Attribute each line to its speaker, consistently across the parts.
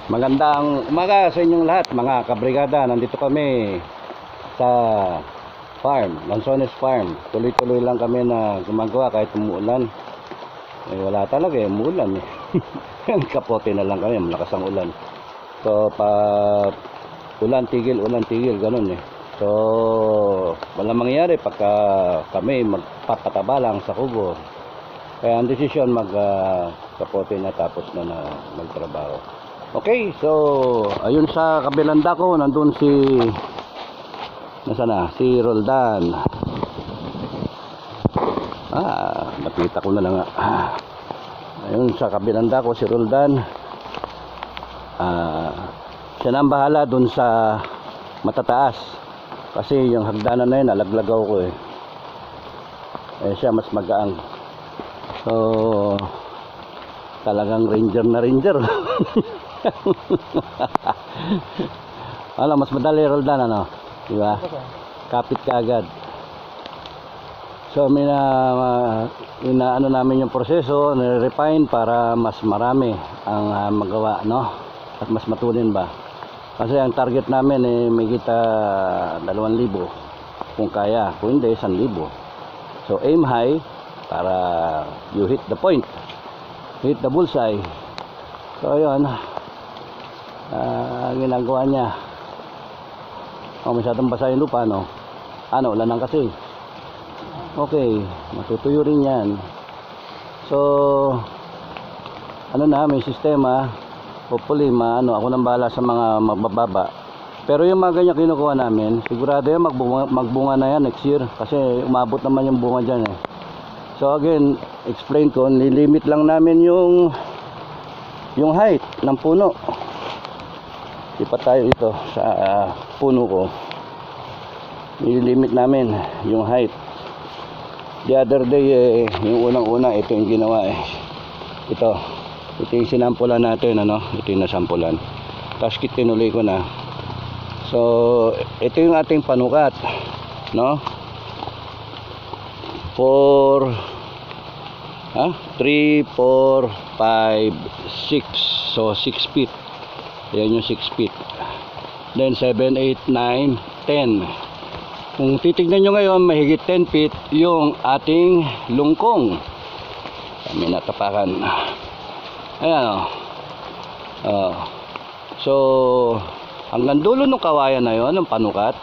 Speaker 1: Magandang umaga sa inyong lahat mga kabrigada. Nandito kami sa farm, Lanzones Farm. Tuloy-tuloy lang kami na gumagawa kahit umuulan. Wala talaga umuulan kapote na lang kami, malakas ang ulan. So ulan tigil, ganun So wala mangyayari pagka kami magpapataba lang sa kubo. Kaya ang desisyon kapote na tapos na magtrabaho. Okay, so ayun sa kabilang dako nandun si Roldan. Nakita ko na lang. Ayun sa kabilang dako si Roldan. Siya na ang bahala dun sa matataas. Kasi yung hagdanan na yun nalaglagaw ko siya mas magaang. So talagang ranger na ranger. Mas madali Roldan, di ba? Kapit ka agad. So inaano namin yung proseso, nire-refine para mas marami ang magawa, at mas matunin ba. Kasi ang target namin may kita 2,000 kung kaya, kung hindi 1,000. So aim high para you hit the point, hit the bullseye. So ayun, ginagawa niya. Masyadong basa yung lupa, ulanan kasi. Okay, matutuyo rin yan. So may sistema. Hopefully ako nang bahala sa mga mabababa. Pero yung mga ganyan kinukuha namin, sigurado yan magbunga na yan next year. Kasi umabot naman yung bunga dyan So again, explain ko, nilimit lang namin yung height ng puno. Ipat tayo ito sa puno ko. Nilimit namin yung height. The other day yung unang-una ito yung ginawa Ito yung sinampulan natin, ito yung nasampulan. Tapos tinuloy ko na. So ito yung ating panukat, 3, 4, 5, 6. So 6 feet. Yan yung 6 feet. Then 7, 8, 9, 10. Kung titignan nyo ngayon, mahigit 10 feet yung ating lungkong. Kami natapakan. Ayan So hanggang dulo ng kawayan na yon, ng panukat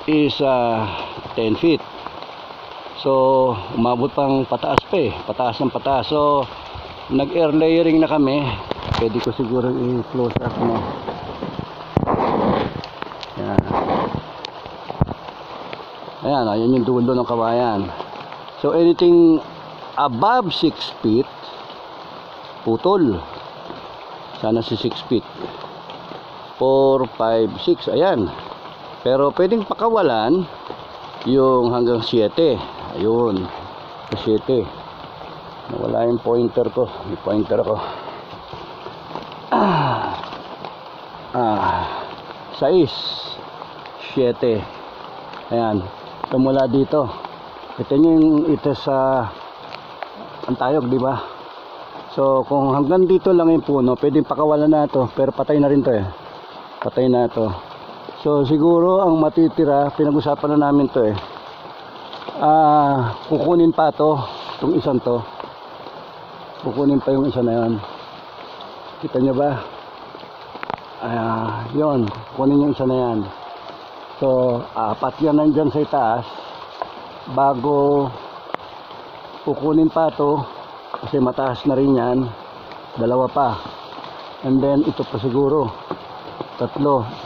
Speaker 1: is 10 feet. So umabot pang pataas pa pataas ng pataas. So nag-air layering na kami. Pwede ko siguro i-close up mo. Ayan, yung dulo ng kawayan. So anything above 6 feet putol. Sana si 6 feet. 4, 5, 6. Ayan. Pero pwedeng pakawalan yung hanggang 7. Ayun. 7. Nawala yung pointer ko. May pointer ako. 6, 7. Ayan. Tumula dito. Ito yung sa antayog, di ba? So kung hanggang dito lang yung puno, pwedeng pakawalan na ito. Pero patay na rin to Patay na ito. So siguro ang matitira, pinag-usapan na namin to kukunin pa to, itong isang to. Kukunin pa yung isa na yan. Kita nyo ba? Yun, kunin yung isa na yan. So 4 yan nandyan sa itaas. Bago kukunin pa to, kasi mataas na rin yan, 2 pa. And then ito pa siguro 3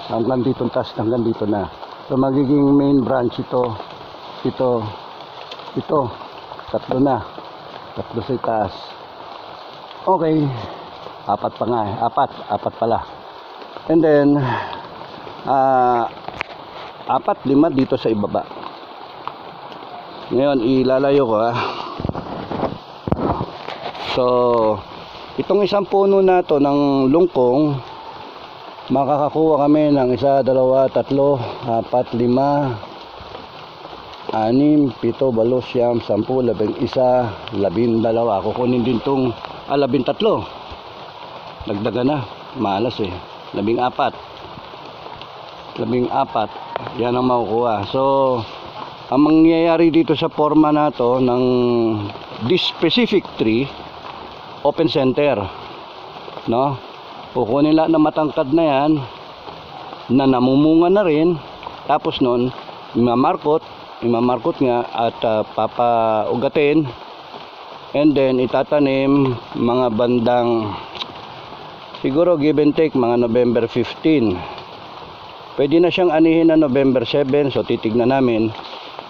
Speaker 1: hanggang dito, taas hanggang dito na. So magiging main branch ito 3 na, 3 sa itaas. Okay, 4 pa nga 4 pala. And then 4, 5 dito sa ibaba. Ngayon ilalayo ko So itong isang puno na to ng lungkong, makakakuha kami ng 1, 2, 3, 4, 5, 6, 7, 8, 9, 10, 11, 12. Kukunin din tong 13. Dagdagan na. malas eh. 14. 14. Yan ang makukuha. So, ang mangyayari dito sa forma na to ng this specific tree, open center, no? Kukunin lahat ng matangkad na yan na namumunga na rin, tapos nun imamarkot nga at papaugatin, and then itatanim mga bandang siguro give and take mga November 15. Pwede na siyang anihin na November 7, so titignan namin,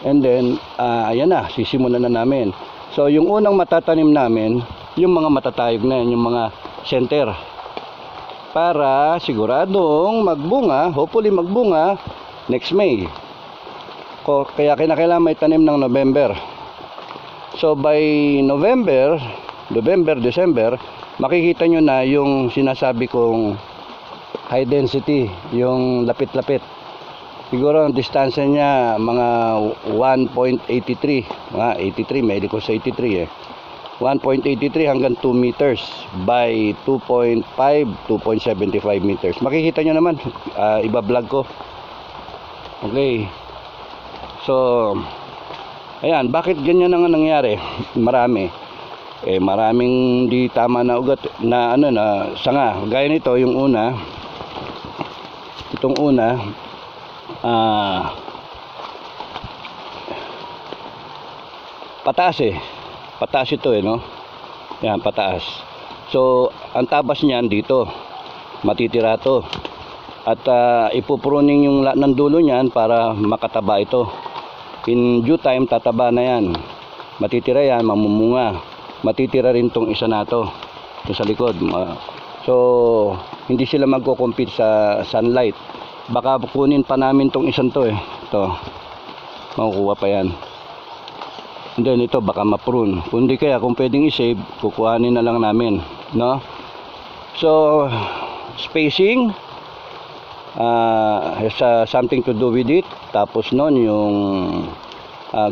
Speaker 1: and then ayan na, sisimulan na namin. So yung unang matatanim namin, yung mga matatayog na yan, yung mga center, para siguradong magbunga, hopefully magbunga next May. Kaya kinakailangan may tanim ng November. So by November, December, makikita nyo na yung sinasabi kong high density, yung lapit-lapit. Siguro ang distansya niya mga 1.83, mga 83, may ko sa 83 eh. 1.83 hanggang 2 meters by 2.5, 2.75 meters. Makikita nyo naman, iba-vlog ko. Okay. So, ayan, bakit ganyan ang nangyari? Marami. Maraming di tama na ugat na sanga. Gaya nito, yung una. Itong una, pataas eh. Pataas ito eh, no? Yan, pataas. So, ang tabas niyan dito. Matitira to. At ipupruning yung lahat ng dulo niyan para makataba ito. In due time, tataba na yan. Matitira yan, mamumunga. Matitira rin tong isa na to. Ito sa likod. So, hindi sila magko-compete sa sunlight. Baka kunin pa namin tong isang to eh. Ito. Makukuha pa yan. And then ito baka ma-prune. Kundi kaya kung pwedeng i-save, kukuhanin na lang namin, no? So spacing has something to do with it. Tapos noon yung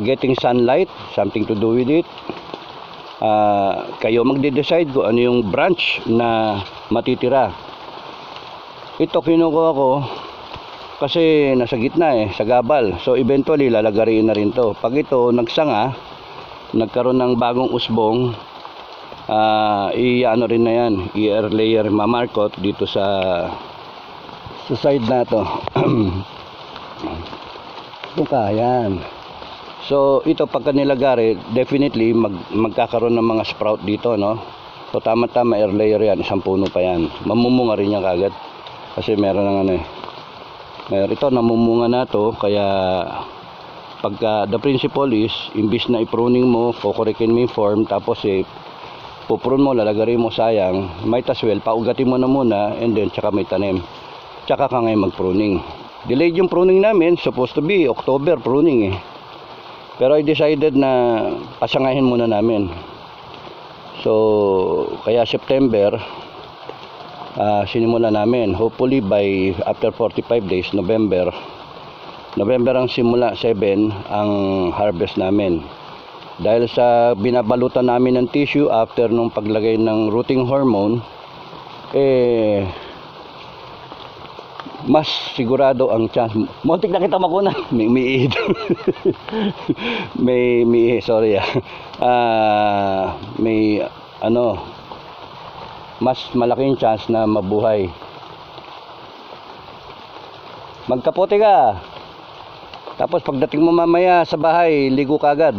Speaker 1: getting sunlight, something to do with it. Kayo magde-decide kung ano yung branch na matitira. Ito kinukuha ko kasi nasa gitna eh, sa gabal. So eventually lalagarin na rin to. Pag ito nagsanga, nagkaroon ng bagong usbong, i-ano rin na yan, i-air layer mamarkot dito sa side na to. Ito ka, yan. So ito pagka nilagari, definitely magkakaroon ng mga sprout dito, no? So tama-tama air layer yan, isang puno pa yan. Mamumunga rin yan kagad. Kasi meron ng ito namumunga na to, kaya pagka the principle is, imbis na i-pruning mo, kukurekin mo yung form, tapos puprune mo, lalagarin mo, sayang, might as well, paugatin mo na muna, and then tsaka may tanim. Tsaka ka ngayon mag-pruning. Delayed yung pruning namin, supposed to be October pruning eh. Pero I decided na pasangahin muna namin. So, kaya September, sinimula namin. Hopefully by after 45 days, November ang simula, 7 ang harvest namin. Dahil sa binabalutan namin ng tissue after nung paglagay ng rooting hormone, mas sigurado ang chance. Muntik na kita makuna. May sorry may mas malaking chance na mabuhay. Magkapote ka. Tapos pagdating mo mamaya sa bahay, ligo ka agad.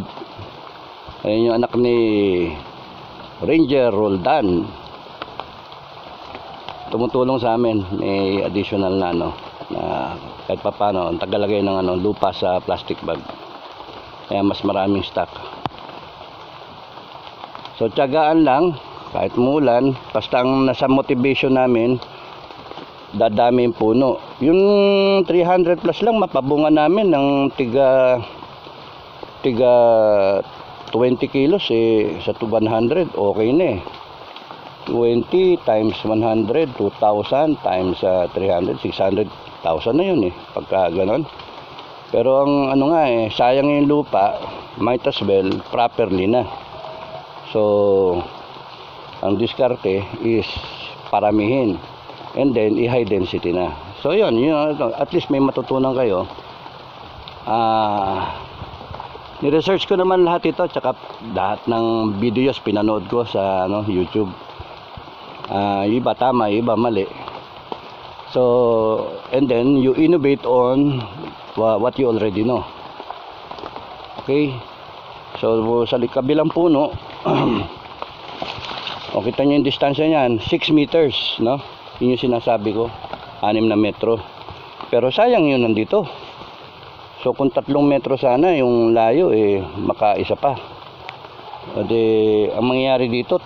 Speaker 1: Ayun yung anak ni Ranger Roldan. Tumutulong sa amin. May additional na na kahit pa paano, ang tagalagay ng lupa sa plastic bag. Kaya mas maraming stock. So tiyagaan lang, kahit muulan, basta ang nasa motivation namin, dadami yung puno. Yung 300 plus lang mapabunga namin ng tiga 20 kilos sa 100 okay na eh. 20 times 100, 2,000 times 300, 600,000 na yun eh, pagka ganon. Pero ang sayang yung lupa, might as well properly na. So ang diskarte is paramihin. and then i-high density na. So yun, at least may matutunan kayo. Ni-research ko naman lahat ito, tsaka lahat ng videos pinanood ko sa YouTube. Iba tama, iba mali. So, and then you innovate on what you already know. Okay? So, sa kabilang puno, o kita nyo yung distansya niyan, 6 meters, no? Yun yung sinasabi ko, 6 na metro. Pero sayang yun nandito. So, kung 3 metro sana yung layo, makaisa pa. O ang mangyayari dito,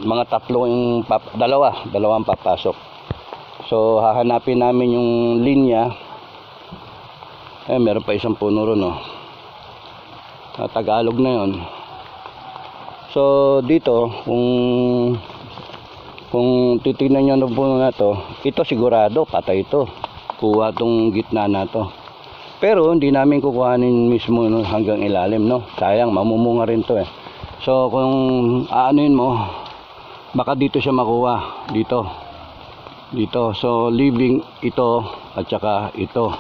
Speaker 1: mga tatlo yung dalawang papasok. So, hahanapin namin yung linya. Meron pa isang puno ron, no? Tagalog na yun. So, dito, kung titignan nyo ng puno na to, ito sigurado, patay ito. Kuha tong gitna na to. Pero, hindi namin kukuhanin mismo hanggang ilalim, no? Sayang, mamumunga rin to, So, kung aanuin mo, baka dito siya makuha. Dito. So, leaving ito at saka ito.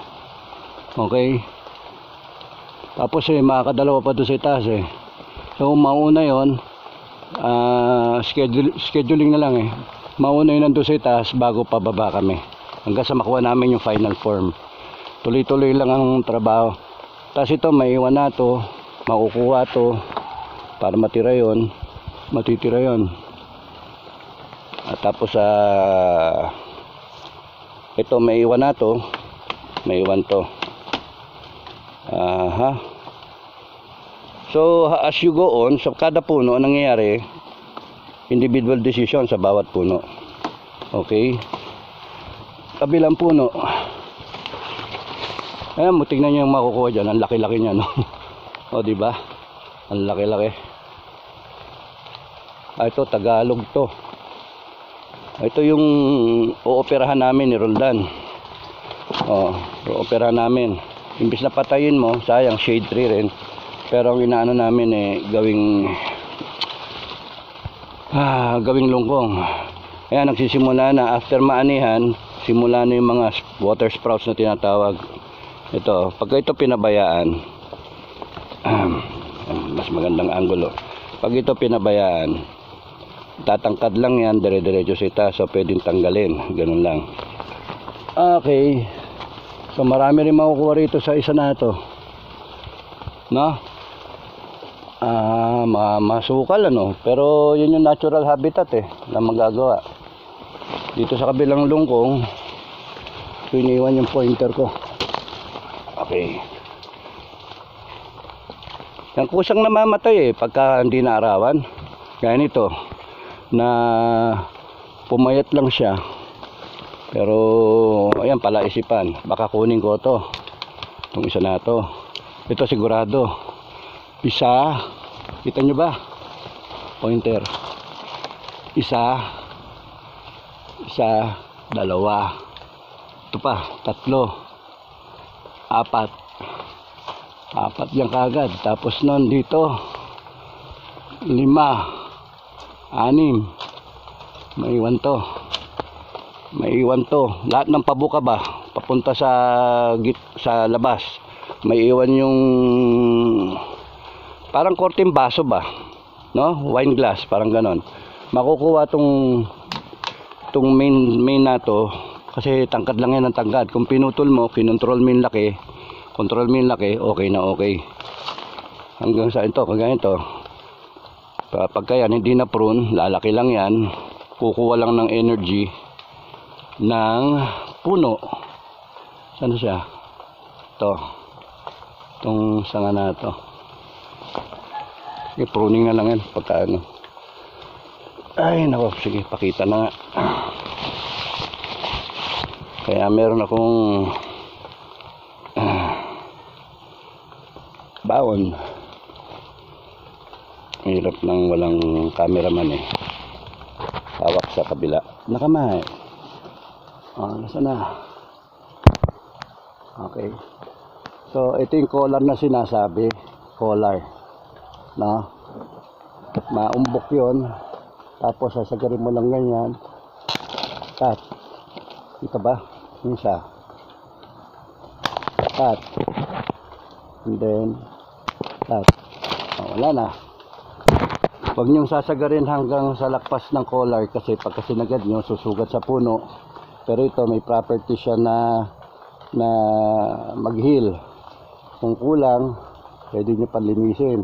Speaker 1: Okay? Tapos makakadalawa pa doon sa itaas So, mauna yon, scheduling na lang Mauna yun nandun sa itaas bago pababa kami. Hanggang sa makuha namin yung final form. Tuloy-tuloy lang ang trabaho. Tapos ito, maiwan na to, makukuha to, para matitira yon. At tapos ito maiwan na to, maiwan to. So as you go on, sa kada puno nangyayari individual decision sa bawat puno. Okay? Kabilang puno. Ayan mo, tingnan niyo yung makukuha dyan. Ang laki-laki niya, no? O diba? Ang laki-laki. Ito Tagalog to. Ito yung ooperahan namin ni Roldan. Ooperahan namin. Imbis na patayin mo, sayang, shade tree rin. Pero ang inaano namin gawing lungkong. Ayan, nagsisimula na. After maanihan, simula na yung mga water sprouts na tinatawag. Ito, pagka ito pinabayaan, mas magandang angulo. Pag ito pinabayaan, tatangkad lang yan, dire-diretso sa itaas, so pwedeng tanggalin, ganun lang. Okay, so marami rin makukuha rito sa isa na ito, no? Masukal pero yun yung natural habitat na magagawa. Dito sa kabilang lungkong, iniwan yung pointer ko. Okay, yan kusang namamatay pagka hindi naarawan. Kaya nito na pumayat lang siya, pero ayan pala isipan, baka kunin ko itong isa na ito sigurado. Isa, kita nyo ba pointer, isa, dalawa, ito pa, tatlo, apat yan kagad. Tapos nun dito 5, 6, maiwan to. Lahat ng pabuka ba papunta sa labas, maiwan yung parang korteng baso ba, no? Wine glass, parang ganon. Makukuha tong main na to, kasi tangkad lang yan ng tangkad. Kung pinutol mo, kinontrol mo yung laki, okay na okay. Hanggang sa ito, kagaya ito. Pagka yan hindi na prune, lalaki lang yan, kukuha lang ng energy ng puno. Saan siya? Itong sanga na ito. Pruning na lang yan pagka ay nako, sige, pakita na nga. Kaya meron akong baon. Hirap nang walang cameraman hawak sa kabila. Nakamay. Nasaan na? Okay. So ito yung collar na sinasabi. Collar, no? Maumbok yun. Tapos sasagarin mo lang ganyan. Cut. Ito ba? Yung isa. Cut. And then, cut. Wala na. Huwag niyong sasagarin hanggang sa lakpas ng collar kasi pagka sinagad nyo, susugat sa puno. Pero ito may property siya na mag-heal. Kung kulang, pwede nyo panlinisin.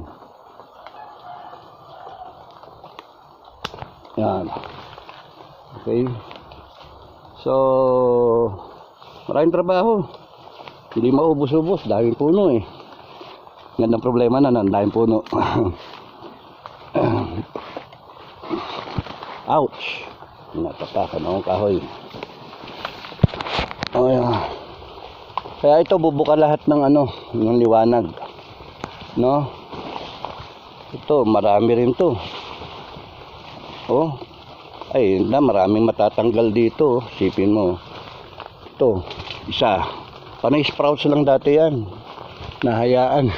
Speaker 1: Yan. Okay. So, maraming trabaho. Hindi maubos-ubos. Daming puno eh. Gandang problema na, daming puno. Ouch. Natapakan akong kahoy. Oh, yeah. Kaya ito bubuka lahat ng ng liwanag. No? Ito, marami rin to. Oh. Ay, maraming matatanggal dito. Sipin mo. Ito, isa. Panay sprouts lang dati yan. Nahayaan.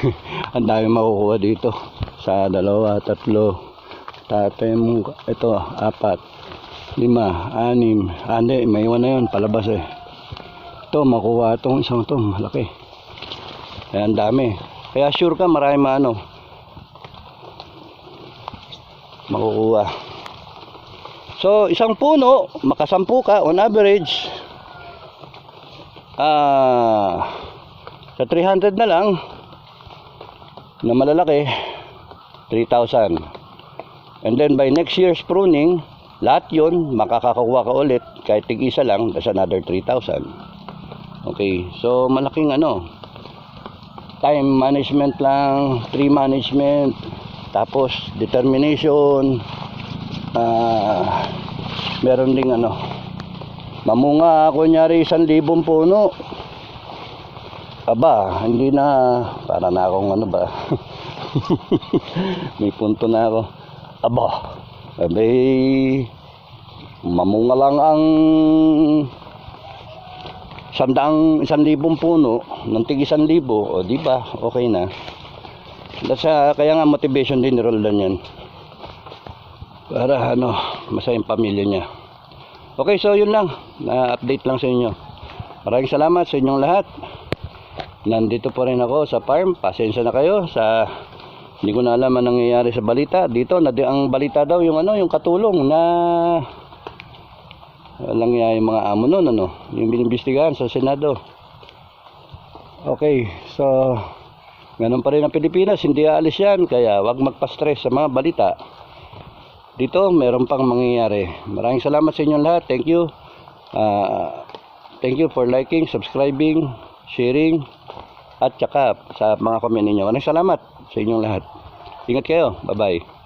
Speaker 1: Ang dami makukuha dito. Sa 2, 3, tatem, ito, 4, 5, 6. May iwan na yun, palabas eh. Ito, makuha itong isang ito, malaki. Kaya ang dami. Kaya sure ka, marami makukuha. So, isang puno, makasampu ka, on average, sa 300 na lang, na malalaki, 3,000. And then by next year's pruning, lahat yun, makakakuha ka ulit, kahit tig-isa lang, that's another 3,000. Okay, so malaking time management lang, tree management, tapos determination, meron ding mamunga, kunyari 1,000 puno. Aba, hindi na, para na akong ba, may punto na ako. Aba, mamunga lang ang 100,000 puno ng tig 1,000, o di ba okay na. Kaya nga motivation din ni Roldan yan para masayang pamilya niya. Okay, so yun lang, na-update lang sa inyo. Maraming salamat sa inyong lahat. Nandito pa rin ako sa farm. Pasensya na kayo sa hindi ko na alam ang nangyayari sa balita dito. Ang balita daw yung yung katulong na walang yung mga amo nun, yung binimbestigahan sa Senado. Okay, so ganun pa rin ang Pilipinas, hindi aalis yan, kaya wag magpa-stress sa mga balita. Dito meron pang mangyayari. Maraming salamat sa inyong lahat. Thank you. Thank you for liking, subscribing, sharing, at saka sa mga comment ninyo. Maraming salamat sa inyong lahat. Ingat kayo. Bye-bye.